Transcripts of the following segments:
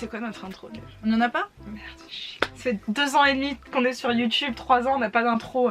C'est quoi notre intro déjà? On en a pas? Merde, ça fait 2 ans et demi qu'on est sur YouTube, 3 ans, on n'a pas d'intro.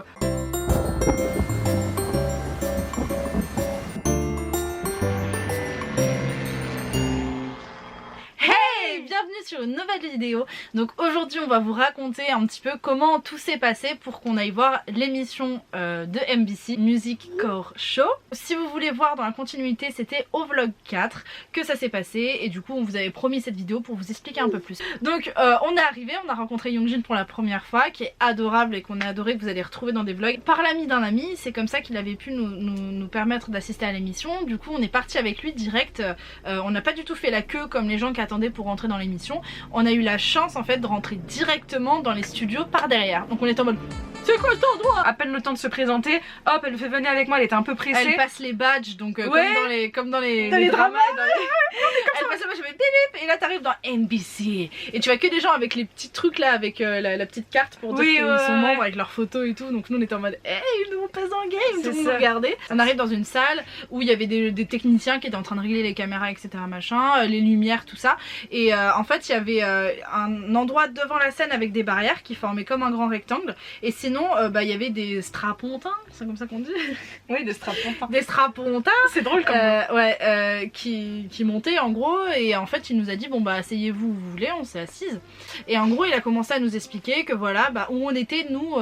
Bienvenue sur une nouvelle vidéo. Donc aujourd'hui on va vous raconter un petit peu comment tout s'est passé pour qu'on aille voir l'émission de MBC Music Core Show. Si vous voulez voir dans la continuité, c'était au vlog 4 que ça s'est passé et du coup on vous avait promis cette vidéo pour vous expliquer un peu plus. Donc on est arrivé, on a rencontré Youngjin pour la première fois, qui est adorable et qu'on a adoré, que vous allez retrouver dans des vlogs par l'ami d'un ami. C'est comme ça qu'il avait pu nous permettre d'assister à l'émission. Du coup on est parti avec lui direct, on n'a pas du tout fait la queue comme les gens qui attendaient pour rentrer dans l'émission. On a eu la chance en fait de rentrer directement dans les studios par derrière. Donc on était en mode c'est quoi cet endroit? À peine le temps de se présenter, hop elle me fait venir avec moi, elle était un peu pressée. Elle passe les badges donc ouais. comme dans les dramas. Elle passe les badges, je fais bip bip et là t'arrives dans NBC et tu vois que des gens avec les petits trucs là avec la petite carte pour dire qu'ils sont membres avec leurs photos et tout. Donc nous on était en mode hey nous on passe dans le game, tout le monde nous regardait. On arrive dans une salle où il y avait des techniciens qui étaient en train de régler les caméras etc machin, les lumières tout ça et en fait il y avait un endroit devant la scène avec des barrières qui formaient comme un grand rectangle et sinon il y avait des strapontins, c'est comme ça qu'on dit? Oui, des strapontins. Des strapontins, c'est drôle comme qui montaient en gros et en fait il nous a dit bon bah asseyez-vous où vous voulez, on s'est assise et en gros il a commencé à nous expliquer que voilà où on était nous,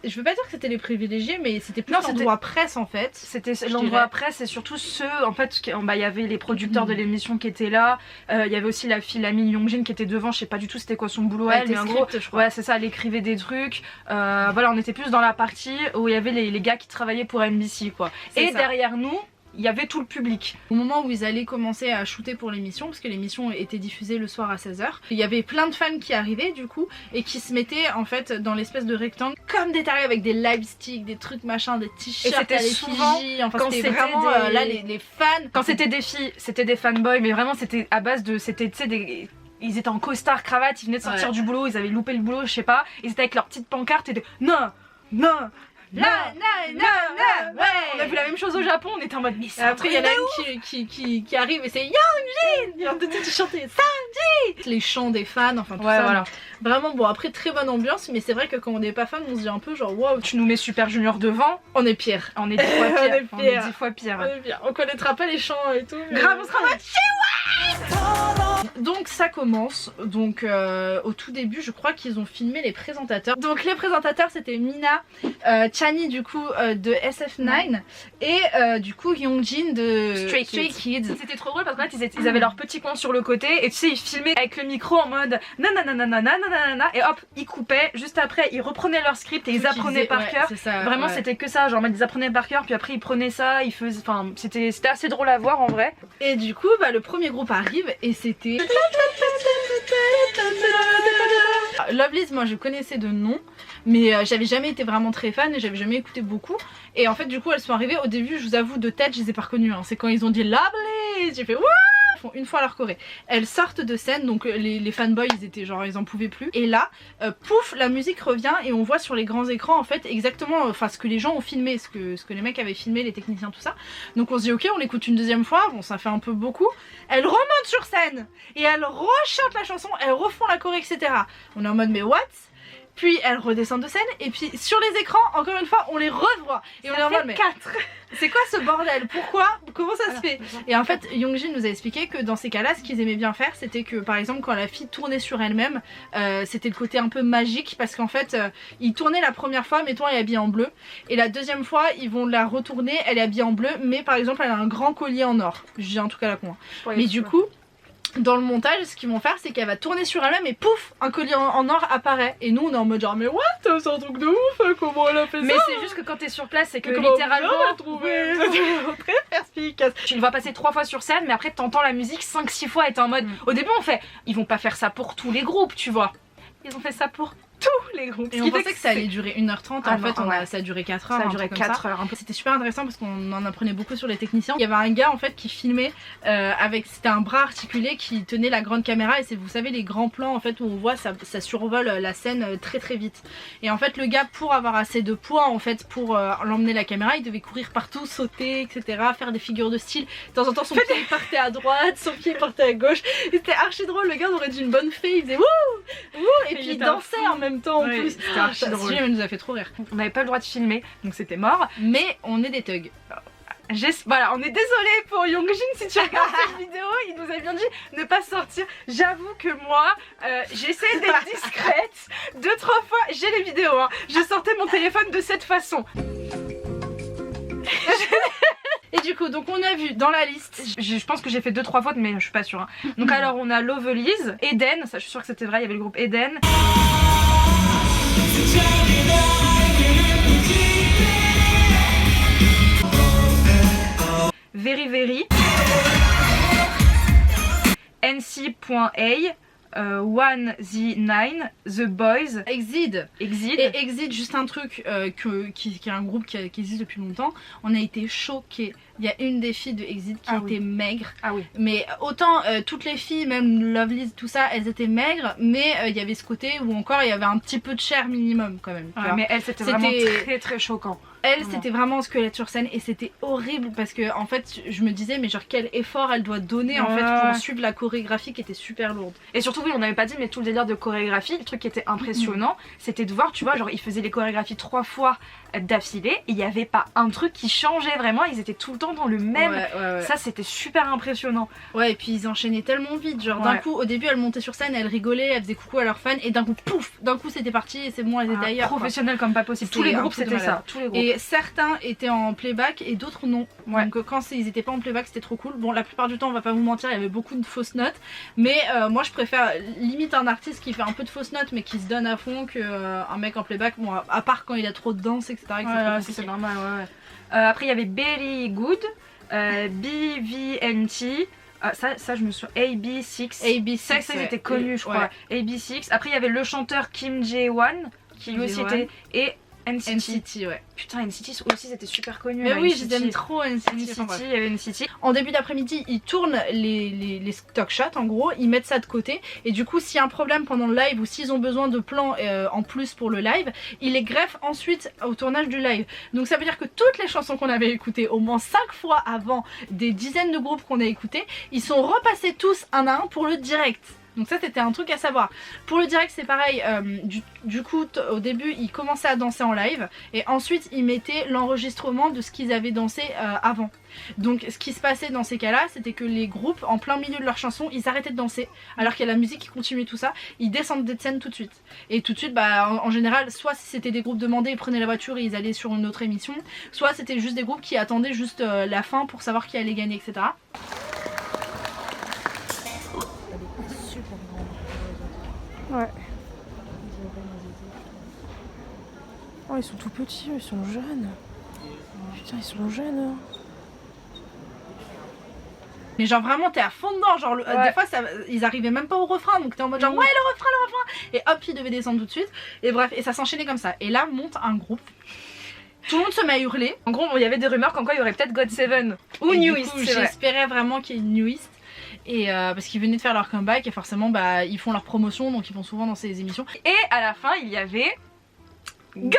je veux pas dire que c'était les privilégiés mais c'était plus l'endroit presse en fait. C'était l'endroit presse et surtout ceux en fait il y avait les producteurs de l'émission qui étaient là, il y avait aussi la fille l'amie Youngjin qui était devant, je sais pas du tout c'était quoi son boulot elle, mais en gros ouais c'est ça, elle écrivait des trucs, voilà on était plus dans la partie où il y avait les gars qui travaillaient pour MBC quoi. Et derrière nous il y avait tout le public. Au moment où ils allaient commencer à shooter pour l'émission, parce que l'émission était diffusée le soir à 16h, il y avait plein de fans qui arrivaient du coup et qui se mettaient en fait dans l'espèce de rectangle comme des tarés avec des live sticks, des trucs machin, des t-shirts à l'effigie. Enfin c'était vraiment là les fans. Quand c'était des filles, c'était des fanboys, mais vraiment c'était à base de, c'était tu sais des... Ils étaient en costard cravate, ils venaient de sortir du boulot, ils avaient loupé le boulot, je sais pas, ils étaient avec leur petite pancarte et de non, non. Non, ouais. On a vu la même chose au Japon, on était en mode mais c'est après il y a la qui arrive et c'est Youngjin, il y a un petit chanter Sanji, les chants des fans, enfin tout ça. Voilà. Vraiment bon après très bonne ambiance mais c'est vrai que quand on n'est pas fan on se dit un peu genre waouh tu nous mets Super Junior devant, on est pire, on est 10 fois pire, on est 10 fois pire. On connaîtra pas les chants et tout. Mais grave on sera en mode donc ça commence, donc au tout début je crois qu'ils ont filmé les présentateurs. Donc les présentateurs c'était Mina, Chani du coup de SF9 et du coup Youngjin de Stray Kids. C'était trop drôle parce qu'en fait ils avaient leur petit coin sur le côté et tu sais ils filmaient avec le micro en mode nanana et hop ils coupaient, juste après ils reprenaient leur script et ils apprenaient par cœur. Vraiment c'était que ça, genre ils apprenaient par cœur puis après ils prenaient ça, ils faisaient, enfin c'était assez drôle à voir en vrai. Et du coup le premier groupe arrive et c'était Lovelyz, moi je connaissais de nom mais j'avais jamais été vraiment très fan et j'avais jamais écouté beaucoup et en fait du coup elles sont arrivées au début, je vous avoue de tête je les ai pas reconnues hein. C'est quand ils ont dit Lovelyz, j'ai fait wouh, ils font une fois leur choré, elles sortent de scène donc les fanboys ils étaient genre ils en pouvaient plus et là pouf la musique revient et on voit sur les grands écrans en fait exactement enfin ce que les gens ont filmé, ce que les mecs avaient filmé, les techniciens tout ça, donc on se dit ok on l'écoute une deuxième fois, bon ça fait un peu beaucoup, elles remontent sur scène et elles rechantent la chanson, elles refont la choré etc. On est en mode mais what? Puis elles redescendent de scène et puis sur les écrans encore une fois on les revoit et on est en mode mais 4 c'est quoi ce bordel, pourquoi, comment ça se fait? Et en fait Youngjin nous a expliqué que dans ces cas là ce qu'ils aimaient bien faire c'était que par exemple quand la fille tournait sur elle-même c'était le côté un peu magique parce qu'en fait ils tournaient la première fois mettons elle est habillée en bleu et la deuxième fois ils vont la retourner elle est habillée en bleu mais par exemple elle a un grand collier en or, j'ai un truc à la con mais du coup dans le montage ce qu'ils vont faire c'est qu'elle va tourner sur elle-même et pouf un collier en or apparaît et nous on est en mode genre mais what, c'est un truc de ouf, comment elle a fait ça? Mais c'est juste que quand t'es sur place c'est que littéralement très perspicace. Tu vas passer 3 fois sur scène mais après t'entends la musique 5-6 fois et t'es en mode au début on fait ils vont pas faire ça pour tous les groupes tu vois, ils ont fait ça pour tous les groupes. Et on pensait que ça allait durer 1h30, en fait ça a duré 4 heures. Ça a duré 4 heures. C'était super intéressant parce qu'on en apprenait beaucoup sur les techniciens. Il y avait un gars en fait qui filmait c'était un bras articulé qui tenait la grande caméra et c'est, vous savez, les grands plans en fait où on voit ça survole la scène très très vite. Et en fait le gars, pour avoir assez de poids en fait pour l'emmener la caméra, il devait courir partout, sauter, etc., faire des figures de style. De temps en temps son pied partait à droite, son pied partait à gauche. C'était archi drôle, le gars aurait dit une bonne fée, il faisait wouh wouh et puis il dansait en même temps en plus. C'était archi drôle. Il nous a fait trop rire. On n'avait pas le droit de filmer, donc c'était mort. Mais on est des thugs. Voilà, on est désolé pour Yoongjin si tu regardes cette vidéo, il nous a bien dit ne pas sortir. J'avoue que moi, j'essaie d'être discrète. 2-3 fois, j'ai les vidéos, hein. Je sortais mon téléphone de cette façon. Et du coup, donc on a vu dans la liste, je pense que j'ai fait 2-3 fautes mais je suis pas sûre, hein. Donc alors on a Lovelyz, Eden, ça je suis sûre que c'était vrai, il y avait le groupe Eden. Very Very, NC.A, 1Z9, The Boys, Exid. Et Exid, juste un truc qui est un groupe qui existe depuis longtemps, on a été choqués. Il y a une des filles de Exid qui était maigre. Ah oui. Mais autant toutes les filles, même Lovelyz, tout ça, elles étaient maigres, mais il y avait ce côté où encore il y avait un petit peu de chair minimum quand même. Mais elle, c'était vraiment très très choquant. Elle, c'était vraiment un squelette sur scène et c'était horrible parce que en fait je me disais mais genre quel effort elle doit donner en fait pour suivre la chorégraphie qui était super lourde. Et surtout oui, on n'avait pas dit, mais tout le délire de chorégraphie, le truc qui était impressionnant, c'était de voir, tu vois, genre ils faisaient les chorégraphies 3 fois d'affilée et il n'y avait pas un truc qui changeait vraiment, ils étaient tout le temps dans le même. Ça c'était super impressionnant. Ouais, et puis ils enchaînaient tellement vite, genre d'un coup au début elle montait sur scène, elle rigolait, elle faisait coucou à leurs fans et d'un coup pouf, d'un coup c'était parti et c'est bon, elle était ailleurs. Professionnel comme pas possible. Tous les groupes c'était ça. Tous les groupes. Et certains étaient en playback et d'autres non. Donc quand ils étaient pas en playback c'était trop cool. Bon, la plupart du temps on va pas vous mentir, il y avait beaucoup de fausses notes, mais moi je préfère limite un artiste qui fait un peu de fausses notes mais qui se donne à fond qu'un mec en playback, bon, à part quand il a trop de danse, etc. C'est normal, après il y avait Berry Good, BVNT. Ça je me souviens, AB6. Ça c'était connu je crois. AB6. Après il y avait le chanteur Kim Jae-won qui lui aussi était, et NCT. Ouais. Putain, NCT aussi c'était super connu. Mais oui, je les aime trop NCT. Il y avait NCT. En début d'après-midi, ils tournent les stock shots en gros, ils mettent ça de côté et du coup s'il y a un problème pendant le live ou s'ils ont besoin de plans en plus pour le live, ils les greffent ensuite au tournage du live. Donc ça veut dire que toutes les chansons qu'on avait écoutées au moins 5 fois avant, des dizaines de groupes qu'on a écoutés, ils sont repassés tous un à un pour le direct. Donc ça c'était un truc à savoir. Pour le direct c'est pareil, du coup au début ils commençaient à danser en live et ensuite ils mettaient l'enregistrement de ce qu'ils avaient dansé avant. Donc ce qui se passait dans ces cas là c'était que les groupes en plein milieu de leur chanson ils arrêtaient de danser alors qu'il y a la musique qui continuait tout ça, ils descendaient de scène tout de suite. Et tout de suite en général soit si c'était des groupes demandés ils prenaient la voiture et ils allaient sur une autre émission, soit c'était juste des groupes qui attendaient juste la fin pour savoir qui allait gagner, etc. Ouais. Oh, ils sont tout petits, ils sont jeunes. Putain, ils sont jeunes. Mais genre vraiment t'es à fond dedans, genre des fois ils arrivaient même pas au refrain donc t'es en mode genre ouais le refrain et hop ils devaient descendre tout de suite et bref et ça s'enchaînait comme ça et là monte un groupe. Tout le monde se met à hurler. En gros il y avait des rumeurs comme quoi il y aurait peut-être GOT7 ou New East. J'espérais vraiment qu'il y ait une New East. Et parce qu'ils venaient de faire leur comeback et forcément bah ils font leur promotion donc ils vont souvent dans ces émissions. Et à la fin il y avait GOT7.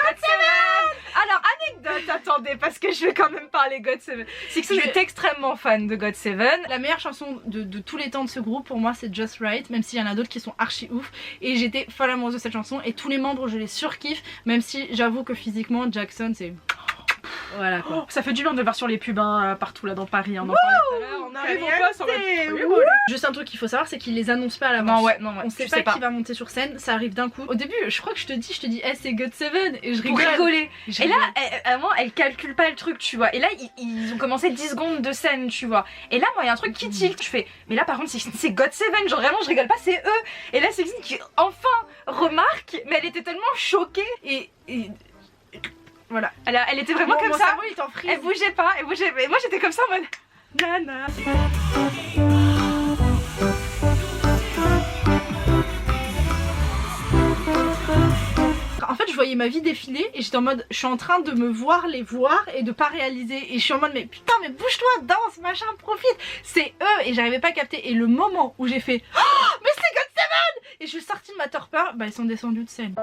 Alors anecdote, attendez parce que je vais quand même parler GOT7. C'est que j'étais extrêmement fan de GOT7. La meilleure chanson de tous les temps de ce groupe pour moi c'est Just Right, même s'il y en a d'autres qui sont archi ouf. Et j'étais folle amoureuse de cette chanson et tous les membres je les surkiffe, même si j'avoue que physiquement Jackson c'est... Voilà quoi. Ça fait du bien de le voir sur les pubs partout là dans Paris, on en parlait tout à l'heure, on arrive en place, on va... Juste un truc qu'il faut savoir c'est qu'ils les annoncent pas à l'avance. Non, on sait pas qui va monter sur scène, ça arrive d'un coup. Au début je crois que je te dis hey, c'est GOT7 et je rigole. Pour rigoler. Et là avant elle calcule pas le truc tu vois, et là ils ont commencé 10 secondes de scène tu vois, et là moi il y a un truc qui tilt, je fais mais là par contre c'est GOT7, genre vraiment je rigole pas, c'est eux. Et là c'est Céline qui enfin remarque, mais elle était tellement choquée et voilà, elle était vraiment comme ça, elle bougeait pas, et moi j'étais comme ça en mode nana. ma vie défiler et j'étais en mode je suis en train de me voir les voir et de pas réaliser et je suis en mode mais putain mais bouge-toi, danse, machin, profite, c'est eux et j'arrivais pas à capter et le moment où j'ai fait oh, mais c'est GOT7 et je suis sortie de ma torpeur, bah ils sont descendus de scène.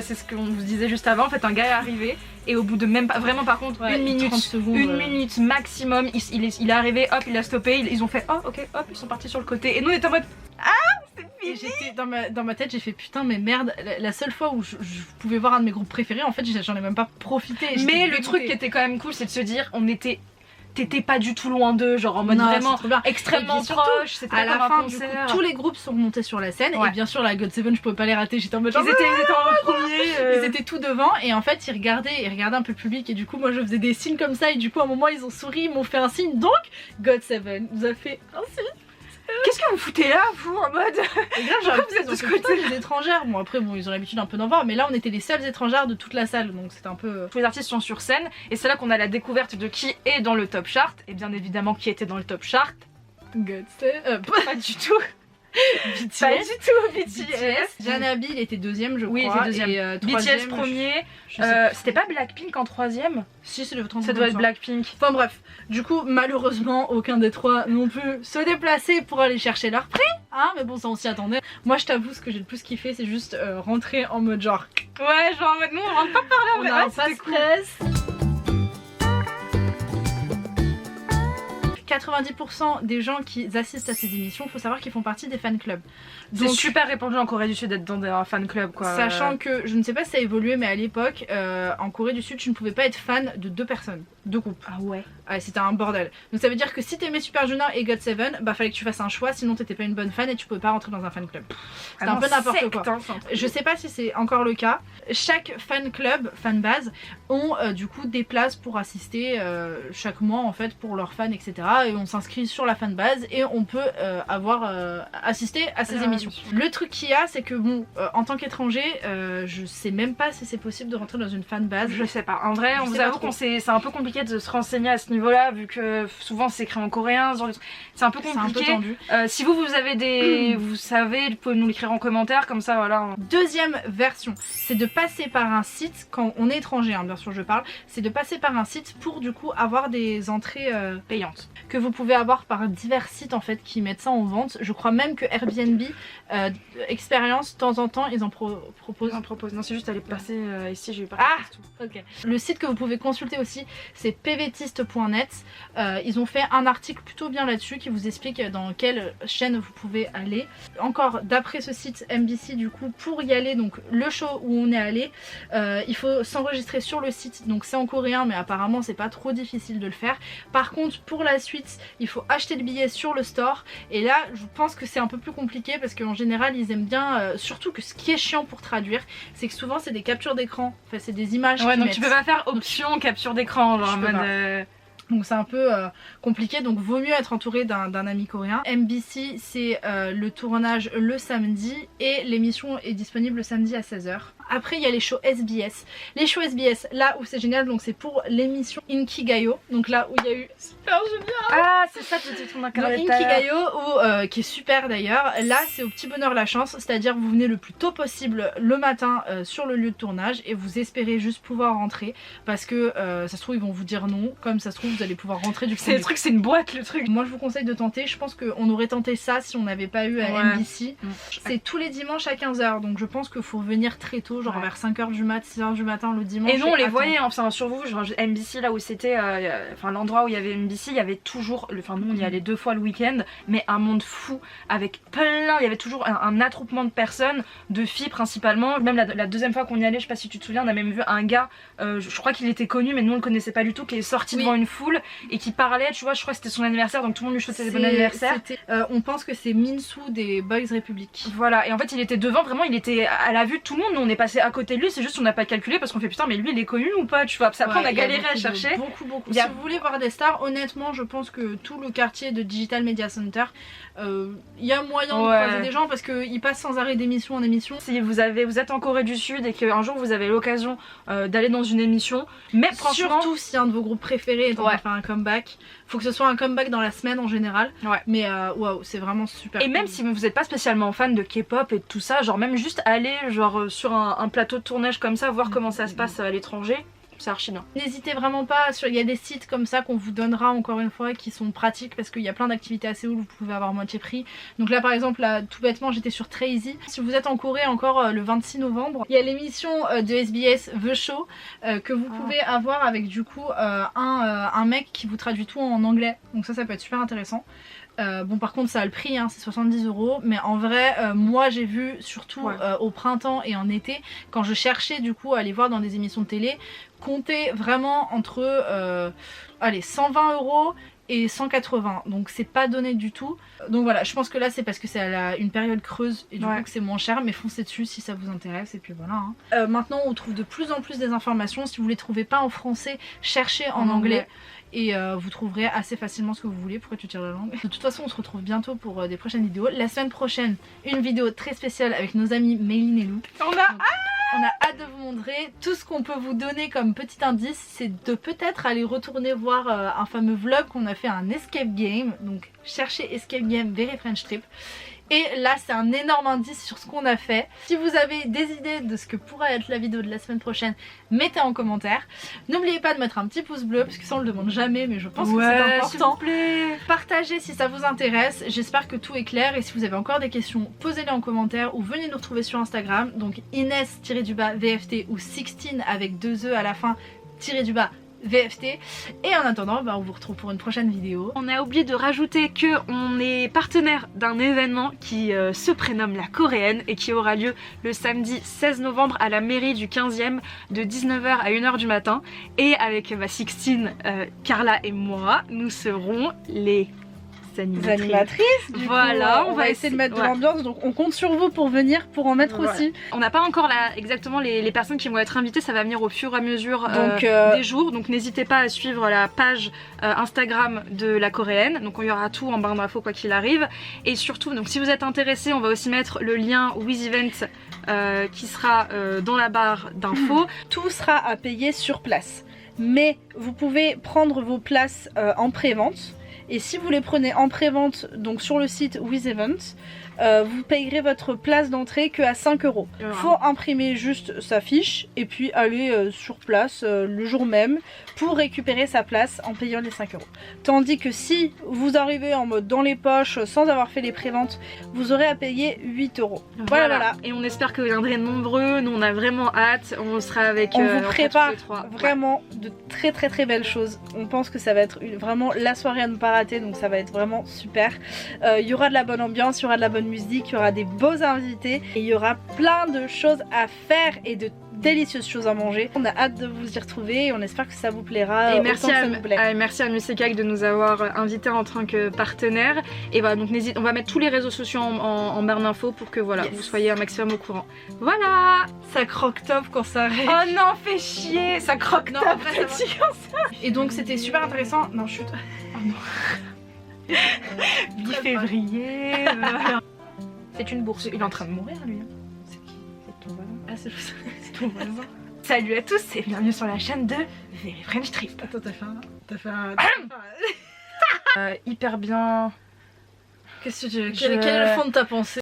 C'est ce qu'on vous disait juste avant, en fait un gars est arrivé et au bout de même pas, vraiment par contre une minute, 30 secondes, une minute maximum, il est arrivé, hop il a stoppé, ils ont fait oh ok hop ils sont partis sur le côté et nous on était en mode ah c'est fini. J'étais dans ma tête j'ai fait putain mais merde, la seule fois où je pouvais voir un de mes groupes préférés en fait j'en ai même pas profité. Mais le truc qui était quand même cool c'est de se dire t'étais pas du tout loin d'eux, genre en mode vraiment extrêmement proche, c'était à la fin du coup tous les groupes sont remontés sur la scène et bien sûr la GOT7 je pouvais pas les rater, j'étais en mode ils étaient en premier, ils étaient tout devant et en fait ils regardaient un peu le public et du coup moi je faisais des signes comme ça et du coup à un moment ils ont souri, ils m'ont fait un signe donc GOT7 nous a fait un signe. Qu'est-ce que vous foutez là, vous, en mode et grave, j'aurais pu de ce côté les étrangères. Bon après bon ils ont l'habitude un peu d'en voir mais là on était les seules étrangères de toute la salle donc c'était un peu... Tous les artistes sont sur scène et c'est là qu'on a la découverte de qui est dans le top chart et bien évidemment qui était dans le top chart. GOT7 pas du tout. BTS. Pas du tout BTS. Janabi il était deuxième je crois. Oui il était deuxième. Et, BTS premier. C'était pas Blackpink en troisième? Si c'est le ça doit être Blackpink. Enfin bref, du coup malheureusement aucun des trois n'ont pu se déplacer pour aller chercher leur prix. Hein mais bon ça on s'y attendait. Moi je t'avoue ce que j'ai le plus kiffé c'est juste rentrer en mode genre... Ouais genre en mode nous on rentre pas par là. On a un passe-presse. 90% des gens qui assistent à ces émissions, faut savoir qu'ils font partie des fan clubs. C'est super répandu en Corée du Sud d'être dans un fan club quoi. Sachant que, je ne sais pas si ça a évolué mais à l'époque, en Corée du Sud tu ne pouvais pas être fan de deux personnes, deux groupes. Ah ouais. Ouais c'était un bordel. Donc ça veut dire que si t'aimais Super Junior et GOT7, bah fallait que tu fasses un choix sinon t'étais pas une bonne fan et tu pouvais pas rentrer dans un fan club. C'était un peu n'importe quoi. Hein, je sais pas si c'est encore le cas. Chaque fan club, fan base, ont du coup des places pour assister chaque mois en fait pour leurs fans etc. Et on s'inscrit sur la fanbase et on peut assister à ces émissions. Le truc qu'il y a c'est que bon en tant qu'étranger je sais même pas si c'est possible de rentrer dans une fanbase. Je sais pas, en vrai on vous avoue qu'on c'est un peu compliqué de se renseigner à ce niveau là vu que souvent c'est écrit en coréen, c'est un peu compliqué. C'est un peu tendu. Si vous avez des... vous savez, vous pouvez nous l'écrire en commentaire comme ça voilà. Deuxième version, c'est de passer par un site quand on est étranger hein, bien sûr je parle, c'est de passer par un site pour du coup avoir des entrées payantes que vous pouvez avoir par divers sites en fait qui mettent ça en vente. Je crois même que Airbnb Expérience de temps en temps ils en proposent. Non c'est juste aller passer ici j'ai eu pas. Ah ok. Le site que vous pouvez consulter aussi c'est pvtiste.net. Ils ont fait un article plutôt bien là-dessus qui vous explique dans quelle chaîne vous pouvez aller. Encore d'après ce site MBC du coup pour y aller donc le show où on est allé il faut s'enregistrer sur le site donc c'est en coréen mais apparemment c'est pas trop difficile de le faire. Par contre pour la suite il faut acheter le billet sur le store et là je pense que c'est un peu plus compliqué parce qu'en général ils aiment bien surtout que ce qui est chiant pour traduire c'est que souvent c'est des captures d'écran, enfin c'est des images ouais donc mettent. tu peux pas faire option capture d'écran genre en mode donc c'est un peu compliqué donc vaut mieux être entouré d'un ami coréen. MBC c'est le tournage le samedi et l'émission est disponible le samedi à 16 h. Après il y a les shows SBS. Les shows SBS là où c'est génial donc c'est pour l'émission Inkigayo. Donc là où il y a eu Super Junior. Ah c'est ça que tu te Inkigayo qui est super d'ailleurs. Là c'est au petit bonheur la chance. C'est-à-dire vous venez le plus tôt possible le matin sur le lieu de tournage et vous espérez juste pouvoir rentrer. Parce que ça se trouve ils vont vous dire non. Comme ça se trouve vous allez pouvoir rentrer du coup. C'est le truc c'est une boîte le truc. Moi je vous conseille de tenter. Je pense qu'on aurait tenté ça si on n'avait pas eu MBC. C'est tous les dimanches à 15 h. Donc je pense qu'il faut venir très tôt. Genre vers 5 h du mat, 6 h du matin le dimanche. Et non on les voyait enfin sur vous, genre MBC là où c'était enfin l'endroit où il y avait MBC, il y avait toujours, enfin nous on y allait 2 fois le week-end, mais un monde fou avec plein, il y avait toujours un attroupement de personnes, de filles principalement. Même la deuxième fois qu'on y allait, je sais pas si tu te souviens, on a même vu un gars, je crois qu'il était connu mais nous on le connaissait pas du tout, qui est sorti devant une foule et qui parlait, tu vois, je crois que c'était son anniversaire donc tout le monde lui souhaitait bon anniversaire. On pense que c'est Minsu des Boys Republic. Voilà et en fait il était devant, vraiment il était à la vue de tout le monde, nous on est passé passé à côté de lui, c'est juste on n'a pas calculé parce qu'on fait putain mais lui il est connu ou pas, tu vois. Parce qu'après on a galéré à chercher. Beaucoup. Si vous voulez voir des stars, honnêtement je pense que tout le quartier de Digital Media Center, il y a moyen de croiser des gens parce qu'ils passent sans arrêt d'émission en émission. Si vous êtes en Corée du Sud et qu'un jour vous avez l'occasion d'aller dans une émission, mais franchement... Surtout si un de vos groupes préférés est en train de faire un comeback, faut que ce soit un comeback dans la semaine en général. Mais waouh, c'est vraiment super. Et même si vous n'êtes pas spécialement fan de K-pop et de tout ça, genre même juste aller genre sur un plateau de tournage comme ça, voir comment ça se passe à l'étranger, c'est archi bien. N'hésitez vraiment pas, il y a des sites comme ça qu'on vous donnera encore une fois qui sont pratiques parce qu'il y a plein d'activités à Séoul où vous pouvez avoir moitié prix. Donc là par exemple, là, tout bêtement j'étais sur Trazy. Si vous êtes en Corée encore le 26 novembre, il y a l'émission de SBS The Show que vous pouvez avoir avec du coup un mec qui vous traduit tout en anglais. Donc ça peut être super intéressant. Bon par contre ça a le prix, hein, c'est 70 €, mais en vrai moi j'ai vu surtout au printemps et en été quand je cherchais du coup à aller voir dans des émissions de télé, compter vraiment entre allez 120 € et 180, donc c'est pas donné du tout. Donc voilà, je pense que là c'est parce que c'est à une période creuse et du coup que c'est moins cher, mais foncez dessus si ça vous intéresse et puis voilà hein. Maintenant on trouve de plus en plus des informations, si vous les trouvez pas en français, cherchez en anglais. Et vous trouverez assez facilement ce que vous voulez. Pourquoi tu tires la langue? De toute façon on se retrouve bientôt pour des prochaines vidéos. La semaine prochaine une vidéo très spéciale avec nos amis Méline et Lou. On a hâte de vous montrer. Tout ce qu'on peut vous donner comme petit indice, c'est de peut-être aller retourner voir un fameux vlog qu'on a fait, un escape game. Donc cherchez escape game Very French Trip. Et là c'est un énorme indice sur ce qu'on a fait. Si vous avez des idées de ce que pourrait être la vidéo de la semaine prochaine, mettez en commentaire. N'oubliez pas de mettre un petit pouce bleu parce que ça on le demande jamais, mais je pense que c'est important. S'il vous plaît. Partagez si ça vous intéresse. J'espère que tout est clair et si vous avez encore des questions, posez-les en commentaire ou venez nous retrouver sur Instagram. Donc Inès-VFT ou 16 avec 2 E à la fin _VFT. Et en attendant on vous retrouve pour une prochaine vidéo. On a oublié de rajouter que on est partenaire d'un événement qui se prénomme la Coréenne et qui aura lieu le samedi 16 novembre à la mairie du 15e de 19 h à 1 h du matin. Et avec 16, Carla et moi, nous serons les animatrices. Voilà, on va essayer de mettre de l'ambiance, donc on compte sur vous pour venir, pour en mettre aussi. On n'a pas encore exactement les personnes qui vont être invitées, ça va venir au fur et à mesure des jours, donc n'hésitez pas à suivre la page Instagram de la Coréenne, donc il y aura tout en barre d'infos quoi qu'il arrive. Et surtout, donc si vous êtes intéressé, on va aussi mettre le lien WizEvent qui sera dans la barre d'infos. Tout sera à payer sur place, mais vous pouvez prendre vos places en pré-vente. Et si vous les prenez en pré-vente, donc sur le site WizEvent, vous payerez votre place d'entrée que à 5 €. Faut imprimer juste sa fiche et puis aller sur place le jour même pour récupérer sa place en payant les 5 €. Tandis que si vous arrivez en mode dans les poches sans avoir fait les préventes, vous aurez à payer 8 €. Voilà. Et on espère que vous viendrez nombreux, nous on a vraiment hâte, on sera avec... on vous prépare vraiment de très belles choses. On pense que ça va être vraiment la soirée à ne pas rater, donc ça va être vraiment super. Il y aura de la bonne ambiance, il y aura de la bonne musique, il y aura des beaux invités et il y aura plein de choses à faire et de délicieuses choses à manger. On a hâte de vous y retrouver et on espère que ça vous plaira. Et merci à Musicag de nous avoir invités en tant que partenaire. Et voilà, donc on va mettre tous les réseaux sociaux en barre d'infos pour que voilà, vous soyez un maximum au courant. Voilà. Ça croque top quand ça arrive. Oh non, fais chier, ça croque top. Après, ça et donc c'était super intéressant. Non, chut. Oh non. 10 février. C'est une bourse. Il est en train de mourir lui. C'est qui? C'est ton voisin. Ah c'est ton voisin. Salut à tous et bienvenue sur la chaîne de Very French Trip. Attends, t'as fait un... hyper bien. Qu'est-ce que tu... Quel est le fond de ta pensée?